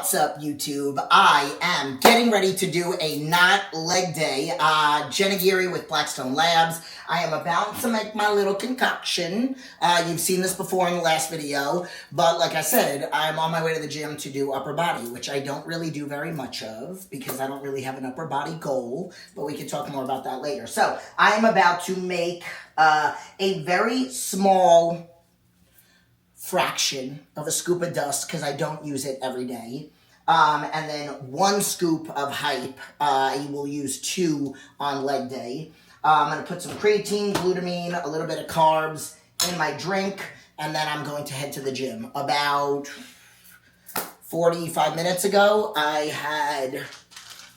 What's up, YouTube? I am getting ready to do a not leg day. Jenn Aguirre with Blackstone Labs. I am about to make my little concoction. You've seen this before in the last video, but like I said, I'm on my way to the gym to do upper body, which I don't really do very much of because I don't really have an upper body goal, but we can talk more about that later. So I'm about to make a very small fraction of a scoop of dust because I don't use it every day. And then 1 scoop of hype. I will use 2 on leg day. I'm going to put some creatine, glutamine, a little bit of carbs in my drink, and then I'm going to head to the gym. About 45 minutes ago, I had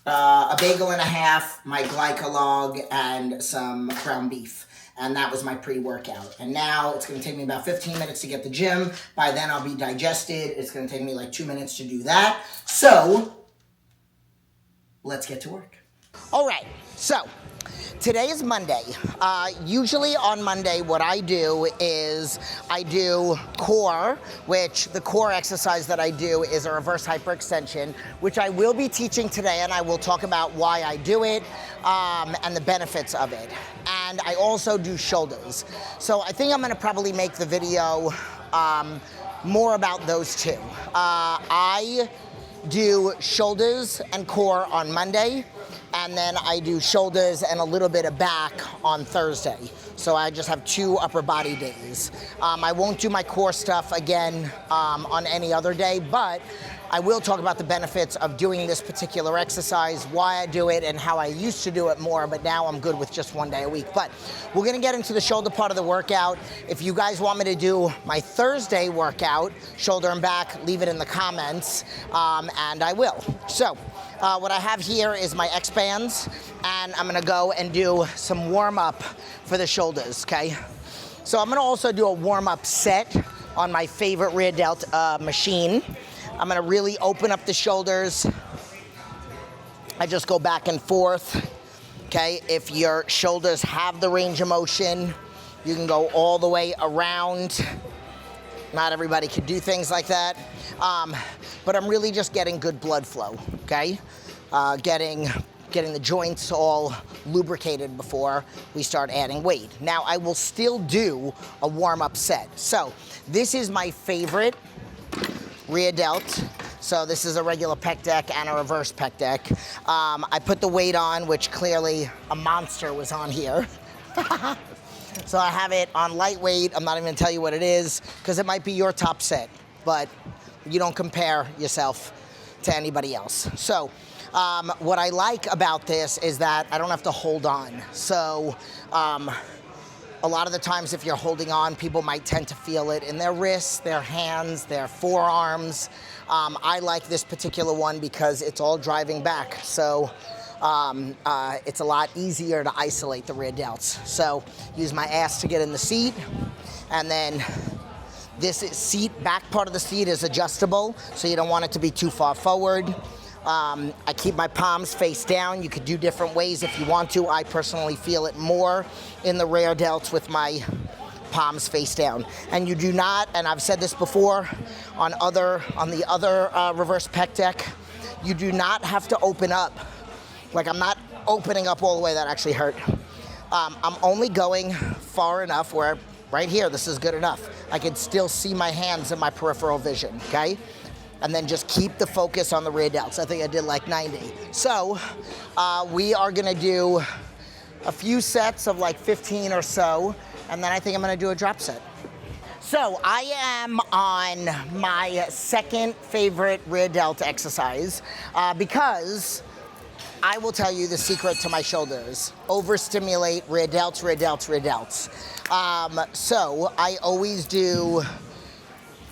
a bagel and a half, my glycolog, and some ground beef. And that was my pre-workout. And now it's going to take me about 15 minutes to get to the gym. By then I'll be digested. It's going to take me like 2 minutes to do that. So let's get to work. All right, so today is Monday. Usually on Monday, what I do is I do core, which the core exercise that I do is a reverse hyperextension, which I will be teaching today, and I will talk about why I do it and the benefits of it. And I also do shoulders. So I think I'm gonna probably make the video more about those two. I do shoulders and core on Monday, and then I do shoulders and a little bit of back on Thursday. So I just have 2 upper body days. I won't do my core stuff again on any other day, but I will talk about the benefits of doing this particular exercise, why I do it, and how I used to do it more, but now I'm good with just 1 day a week. But we're gonna get into the shoulder part of the workout. If you guys want me to do my Thursday workout, shoulder and back, leave it in the comments, and I will. So, what I have here is my X bands, and I'm gonna go and do some warm up for the shoulders, okay? So I'm gonna also do a warm up set on my favorite rear delt machine. I'm gonna really open up the shoulders. I just go back and forth, okay? If your shoulders have the range of motion, you can go all the way around. Not everybody can do things like that. But I'm really just getting good blood flow, okay? Getting the joints all lubricated before we start adding weight. Now, I will still do a warm-up set. So this is my favorite rear delt. So this is a regular pec deck and a reverse pec deck. I put the weight on, which clearly a monster was on here. So I have it on lightweight. I'm not even gonna tell you what it is, because it might be your top set, but you don't compare yourself to anybody else. So what I like about this is that I don't have to hold on. So a lot of the times if you're holding on, people might tend to feel it in their wrists, their hands, their forearms. I like this particular one because it's all driving back. So it's a lot easier to isolate the rear delts. So use my ass to get in the seat, and then this back part of the seat is adjustable, so you don't want it to be too far forward. I keep my palms face down. You could do different ways if you want to. I personally feel it more in the rear delts with my palms face down. And you do not, and I've said this before on the other reverse pec deck, you do not have to open up. Like, I'm not opening up all the way. That actually hurt. I'm only going far enough where, right here, this is good enough. I can still see my hands in my peripheral vision, okay? And then just keep the focus on the rear delts. I think I did like 90. So we are gonna do a few sets of like 15 or so, and then I think I'm gonna do a drop set. So I am on my second favorite rear delt exercise because I will tell you the secret to my shoulders. Overstimulate rear delts, rear delts, rear delts. So I always do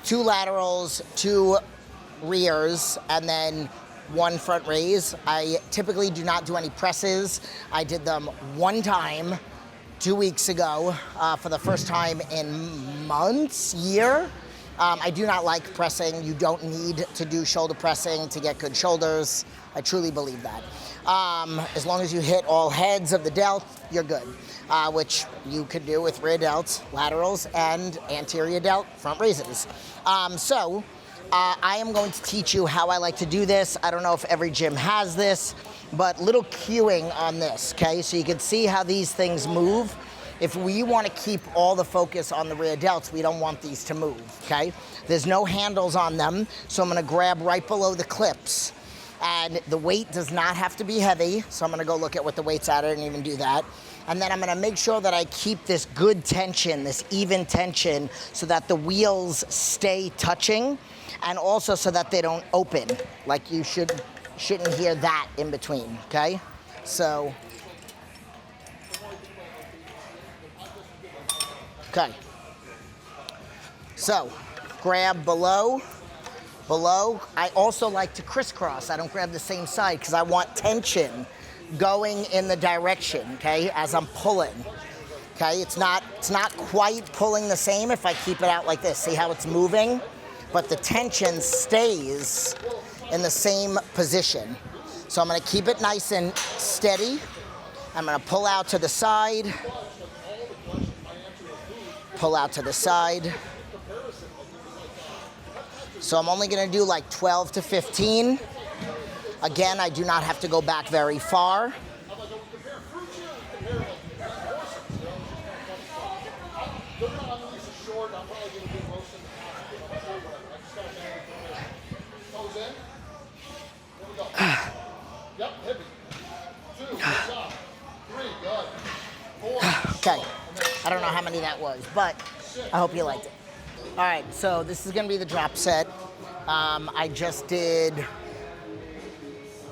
2 laterals, 2 rears, and then 1 front raise. I typically do not do any presses. I did them 1 time 2 weeks ago for the first time in months, year. I do not like pressing. You don't need to do shoulder pressing to get good shoulders. I truly believe that. As long as you hit all heads of the delt, you're good, which you could do with rear delts, laterals, and anterior delt front raises. So I am going to teach you how I like to do this. I don't know if every gym has this, but little cueing on this, okay? So you can see how these things move. If we want to keep all the focus on the rear delts, we don't want these to move, okay? There's no handles on them, so I'm gonna grab right below the clips. And the weight does not have to be heavy, so I'm gonna go look at what the weight's at. I didn't even do that. And then I'm gonna make sure that I keep this good tension, this even tension, so that the wheels stay touching, and also so that they don't open. Like you shouldn't hear that in between, okay? So, okay. So, grab below. I also like to crisscross. I don't grab the same side because I want tension going in the direction, okay, as I'm pulling. Okay, it's not quite pulling the same if I keep it out like this. See how it's moving? But the tension stays in the same position. So I'm gonna keep it nice and steady. I'm gonna pull out to the side. Pull out to the side. So I'm only gonna do like 12 to 15. Again, I do not have to go back very far. Okay, I don't know how many that was, but I hope you liked it. All right, so this is gonna be the drop set. I just did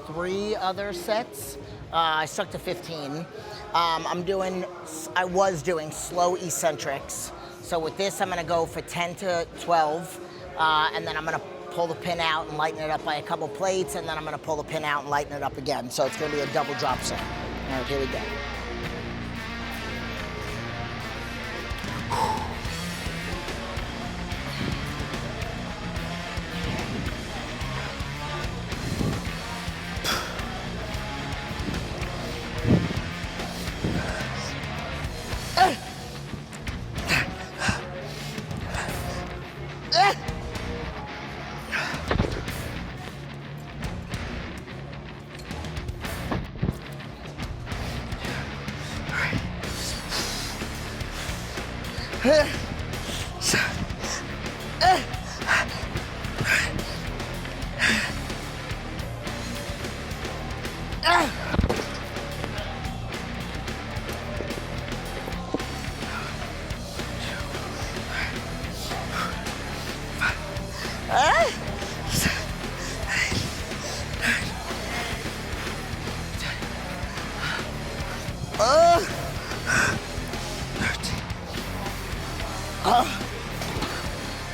3 other sets. I stuck to 15. I was doing slow eccentrics. So with this, I'm gonna go for 10 to 12, and then I'm gonna pull the pin out and lighten it up by a couple plates, and then I'm gonna pull the pin out and lighten it up again. So it's gonna be a double drop set. All right, here we go.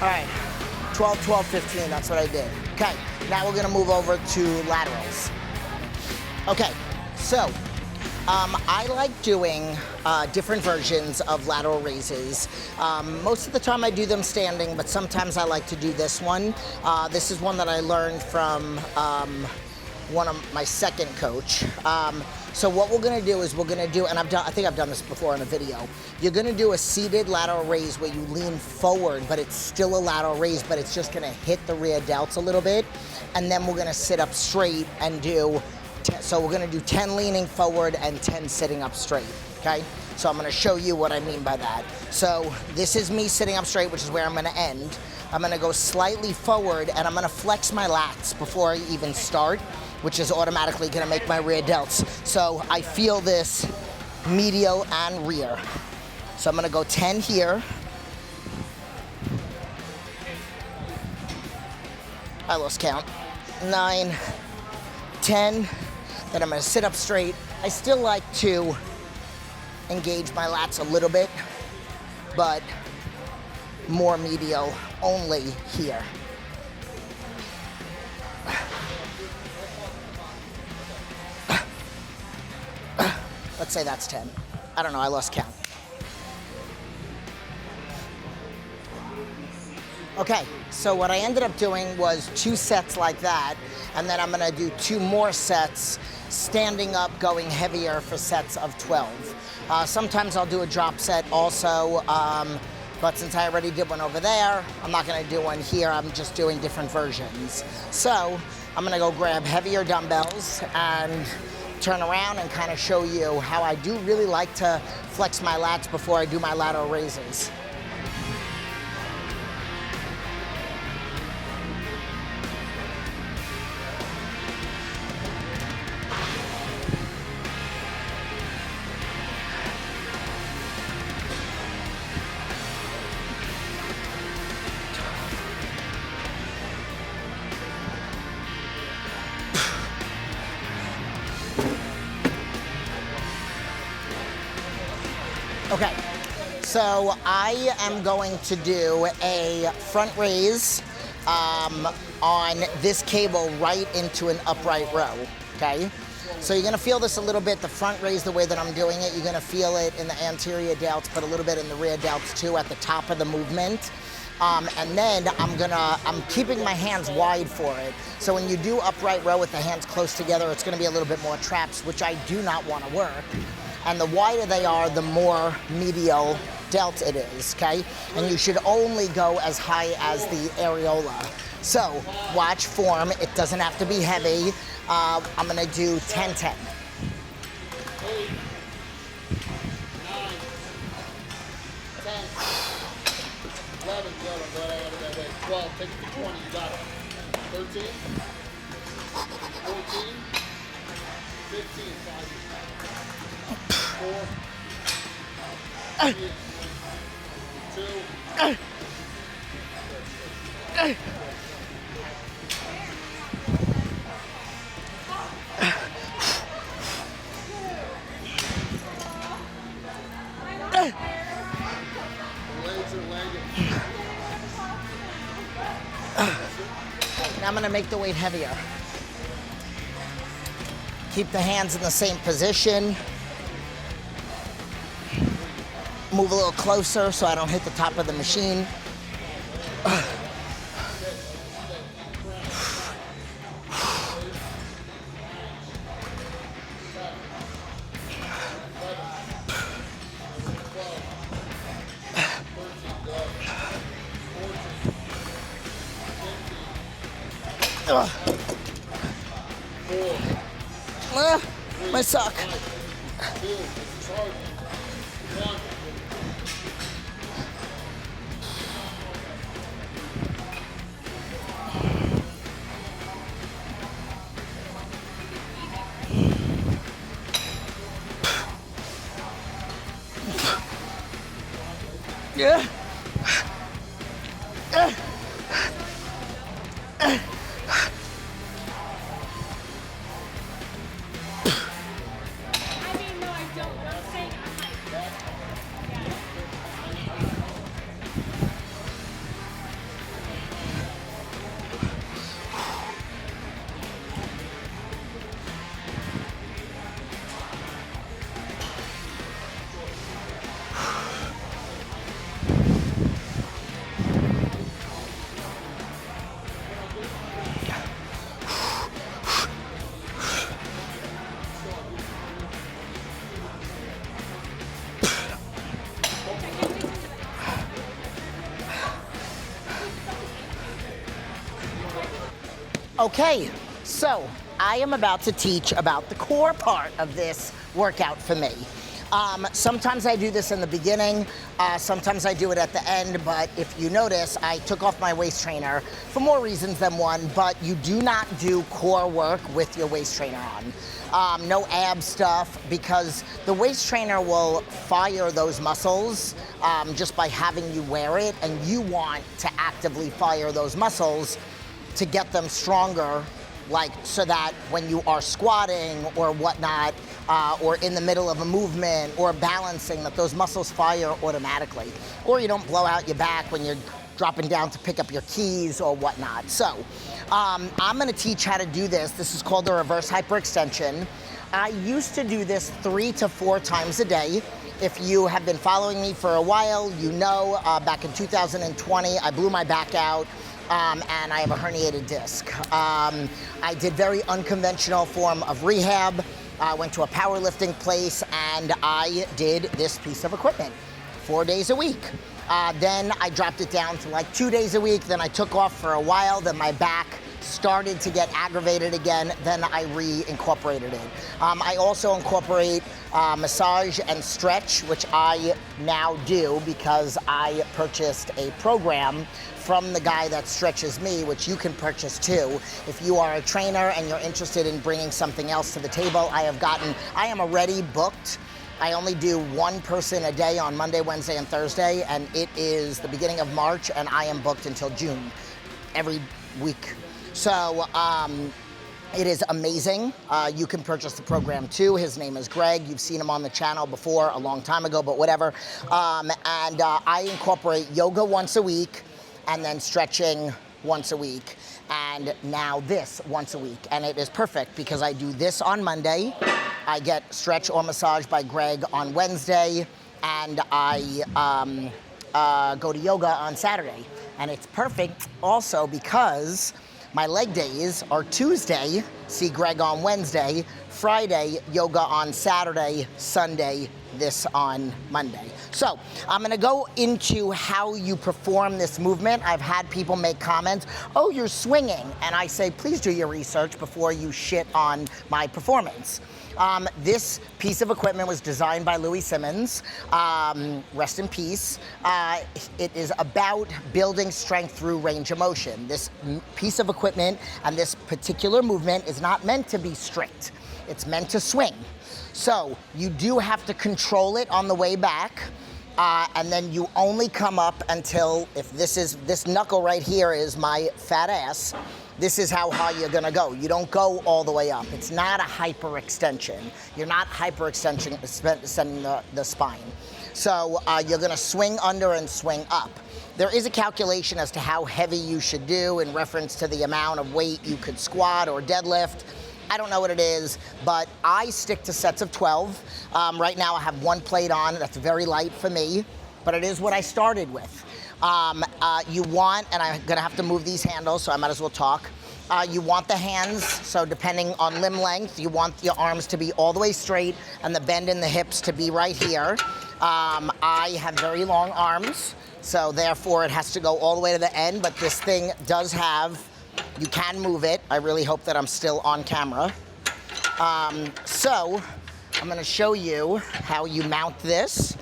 All right, 12, 12, 15, that's what I did. Okay, now we're gonna move over to laterals. Okay, so I like doing different versions of lateral raises. Most of the time I do them standing, but sometimes I like to do this one. This is one that I learned from one of my second coach. So what we're gonna do is and I think I've done this before in a video. You're gonna do a seated lateral raise where you lean forward, but it's still a lateral raise, but it's just gonna hit the rear delts a little bit. And then we're gonna sit up straight and so we're gonna do 10 leaning forward and 10 sitting up straight, okay? So I'm gonna show you what I mean by that. So this is me sitting up straight, which is where I'm gonna end. I'm gonna go slightly forward and I'm gonna flex my lats before I even start, which is automatically gonna make my rear delts. So I feel this medial and rear. So I'm gonna go 10 here. I lost count. 9, 10, then I'm gonna sit up straight. I still like to engage my lats a little bit, but more medial only here. Let's say that's 10. I don't know, I lost count. Okay, so what I ended up doing was 2 sets like that, and then I'm gonna do 2 more sets, standing up, going heavier for sets of 12. Sometimes I'll do a drop set also But since I already did one over there, I'm not gonna do one here. I'm just doing different versions. So I'm gonna go grab heavier dumbbells and turn around and kind of show you how I do really like to flex my lats before I do my lateral raises. Okay, so I am going to do a front raise on this cable right into an upright row, okay? So you're gonna feel this a little bit, the front raise, the way that I'm doing it. You're gonna feel it in the anterior delts, but a little bit in the rear delts too at the top of the movement. And then I'm keeping my hands wide for it. So when you do upright row with the hands close together, it's gonna be a little bit more traps, which I do not wanna work. And the wider they are, the more medial delt it is, okay? And you should only go as high as the areola. So watch form, it doesn't have to be heavy. I'm gonna do 10-10. 8, 9, 10, 11, good, I'm glad I added that way. 12, take it to 20, you got it. 13, 14, 15, 5, 4, 3, 2, legs are lagging. Now I'm gonna make the weight heavier. Keep the hands in the same position. Move a little closer so I don't hit the top of the machine. My sock. 2, this is hard. 1. Yeah. Okay, so I am about to teach about the core part of this workout for me. Sometimes I do this in the beginning, sometimes I do it at the end, but if you notice, I took off my waist trainer for more reasons than one, but you do not do core work with your waist trainer on. No ab stuff, because the waist trainer will fire those muscles just by having you wear it, and you want to actively fire those muscles to get them stronger, like so that when you are squatting or whatnot, or in the middle of a movement or balancing, that those muscles fire automatically. Or you don't blow out your back when you're dropping down to pick up your keys or whatnot. So I'm gonna teach how to do this. This is called the reverse hyperextension. I used to do this 3 to 4 times a day. If you have been following me for a while, you know back in 2020, I blew my back out. And I have a herniated disc. I did very unconventional form of rehab. I went to a powerlifting place and I did this piece of equipment 4 days a week. Then I dropped it down to like 2 days a week. Then I took off for a while. Then my back started to get aggravated again. Then I reincorporated it. I also incorporate massage and stretch, which I now do because I purchased a program from the guy that stretches me, which you can purchase too. If you are a trainer and you're interested in bringing something else to the table, I am already booked. I only do one person a day on Monday, Wednesday, and Thursday, and it is the beginning of March, and I am booked until June, every week. So it is amazing. You can purchase the program too. His name is Greg. You've seen him on the channel before a long time ago, but whatever. I incorporate yoga once a week, and then stretching once a week, and now this once a week. And it is perfect because I do this on Monday, I get stretch or massage by Greg on Wednesday, and I go to yoga on Saturday. And it's perfect also because my leg days are Tuesday, see Greg on Wednesday, Friday, yoga on Saturday, Sunday, this on Monday. So I'm gonna go into how you perform this movement. I've had people make comments, oh, you're swinging. And I say, please do your research before you shit on my performance. This piece of equipment was designed by Louis Simmons, rest in peace. It is about building strength through range of motion. This piece of equipment and this particular movement is not meant to be strict. It's meant to swing. So you do have to control it on the way back, and then you only come up until, if this knuckle right here is my fat ass, this is how high you're gonna go. You don't go all the way up. It's not a hyperextension. You're not hyperextending the spine. So you're gonna swing under and swing up. There is a calculation as to how heavy you should do in reference to the amount of weight you could squat or deadlift. I don't know what it is, but I stick to sets of 12. Right now I have one plate on, that's very light for me, but it is what I started with. You want, and I'm gonna have to move these handles, so I might as well talk. You want the hands, so depending on limb length, you want your arms to be all the way straight and the bend in the hips to be right here. I have very long arms, so therefore it has to go all the way to the end, but this thing does have, you can move it. I really hope that I'm still on camera. So I'm gonna show you how you mount this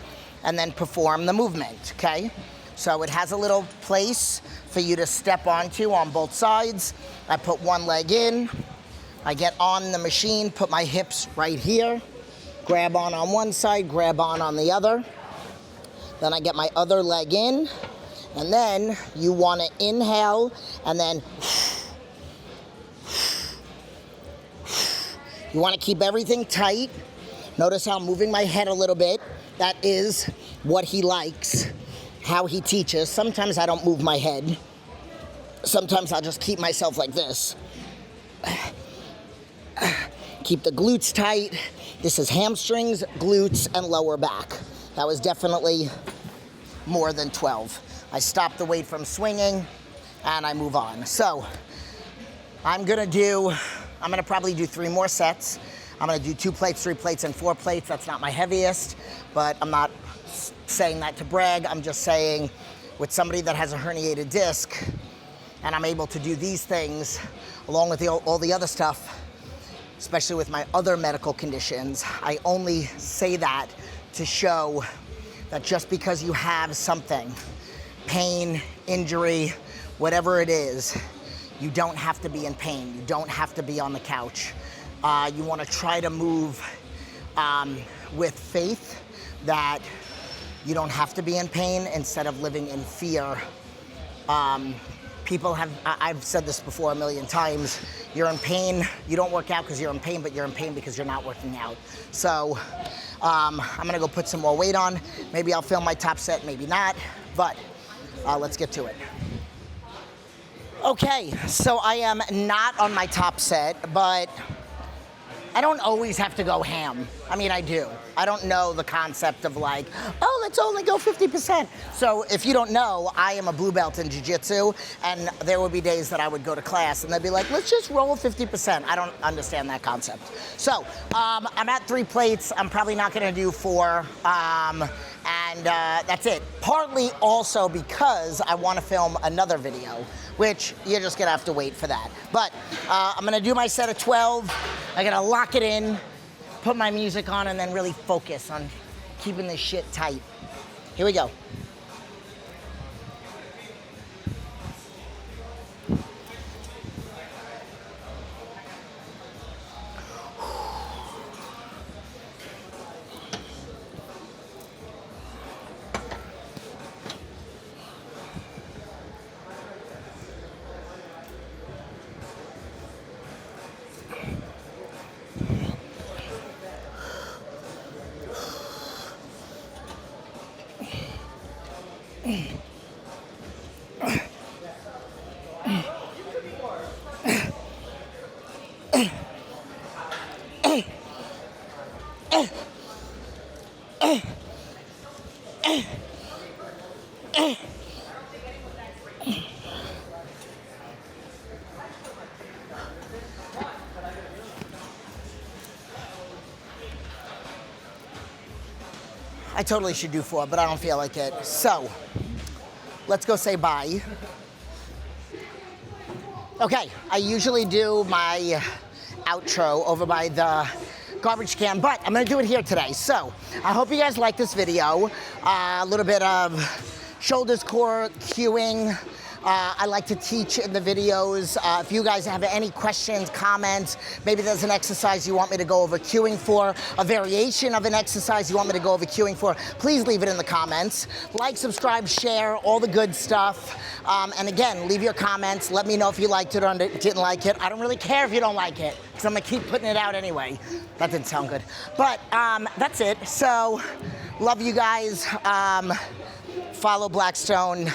and then perform the movement, okay? So it has a little place for you to step onto on both sides. I put one leg in, I get on the machine, put my hips right here, grab on one side, grab on the other. Then I get my other leg in, and then you wanna inhale, and then you wanna keep everything tight. Notice how I'm moving my head a little bit. That is what he likes, how he teaches. Sometimes I don't move my head. Sometimes I'll just keep myself like this. Keep the glutes tight. This is hamstrings, glutes, and lower back. That was definitely more than 12. I stop the weight from swinging, and I move on. So I'm gonna probably do 3 more sets. I'm gonna do 2 plates, 3 plates, and 4 plates. That's not my heaviest, but I'm not saying that to brag. I'm just saying with somebody that has a herniated disc, and I'm able to do these things along with all the other stuff, especially with my other medical conditions, I only say that to show that just because you have something, pain, injury, whatever it is, you don't have to be in pain. You don't have to be on the couch. You wanna try to move with faith that you don't have to be in pain instead of living in fear. I've said this before a million times, you're in pain, you don't work out because you're in pain, but you're in pain because you're not working out. So I'm gonna go put some more weight on. Maybe I'll film my top set, maybe not, but let's get to it. Okay, so I am not on my top set, but I don't always have to go ham. I mean, I do. I don't know the concept of like, oh, let's only go 50%. So if you don't know, I am a blue belt in jiu-jitsu, and there would be days that I would go to class and they'd be like, let's just roll 50%. I don't understand that concept. So I'm at 3 plates. I'm probably not gonna do 4. And that's it. Partly also because I wanna film another video, which you're just gonna have to wait for that. But I'm gonna do my set of 12. I gotta lock it in, put my music on, and then really focus on keeping this shit tight. Here we go. I totally should do 4, but I don't feel like it. So, let's go say bye. Okay, I usually do my outro over by the garbage can, but I'm gonna do it here today. So, I hope you guys like this video. A little bit of shoulders, core, cueing. I like to teach in the videos. If you guys have any questions, comments, maybe there's an exercise you want me to go over cueing for, a variation of an exercise you want me to go over cueing for, please leave it in the comments. Like, subscribe, share, all the good stuff. And again, leave your comments. Let me know if you liked it or didn't like it. I don't really care if you don't like it, because I'm gonna keep putting it out anyway. That didn't sound good. But that's it. So, love you guys. Follow Blackstone.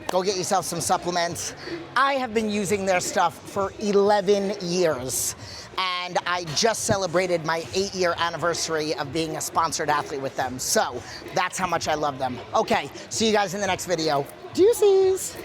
Go get yourself some supplements. I have been using their stuff for 11 years, and I just celebrated my 8-year anniversary of being a sponsored athlete with them. So that's how much I love them. Okay, see you guys in the next video. Deuces.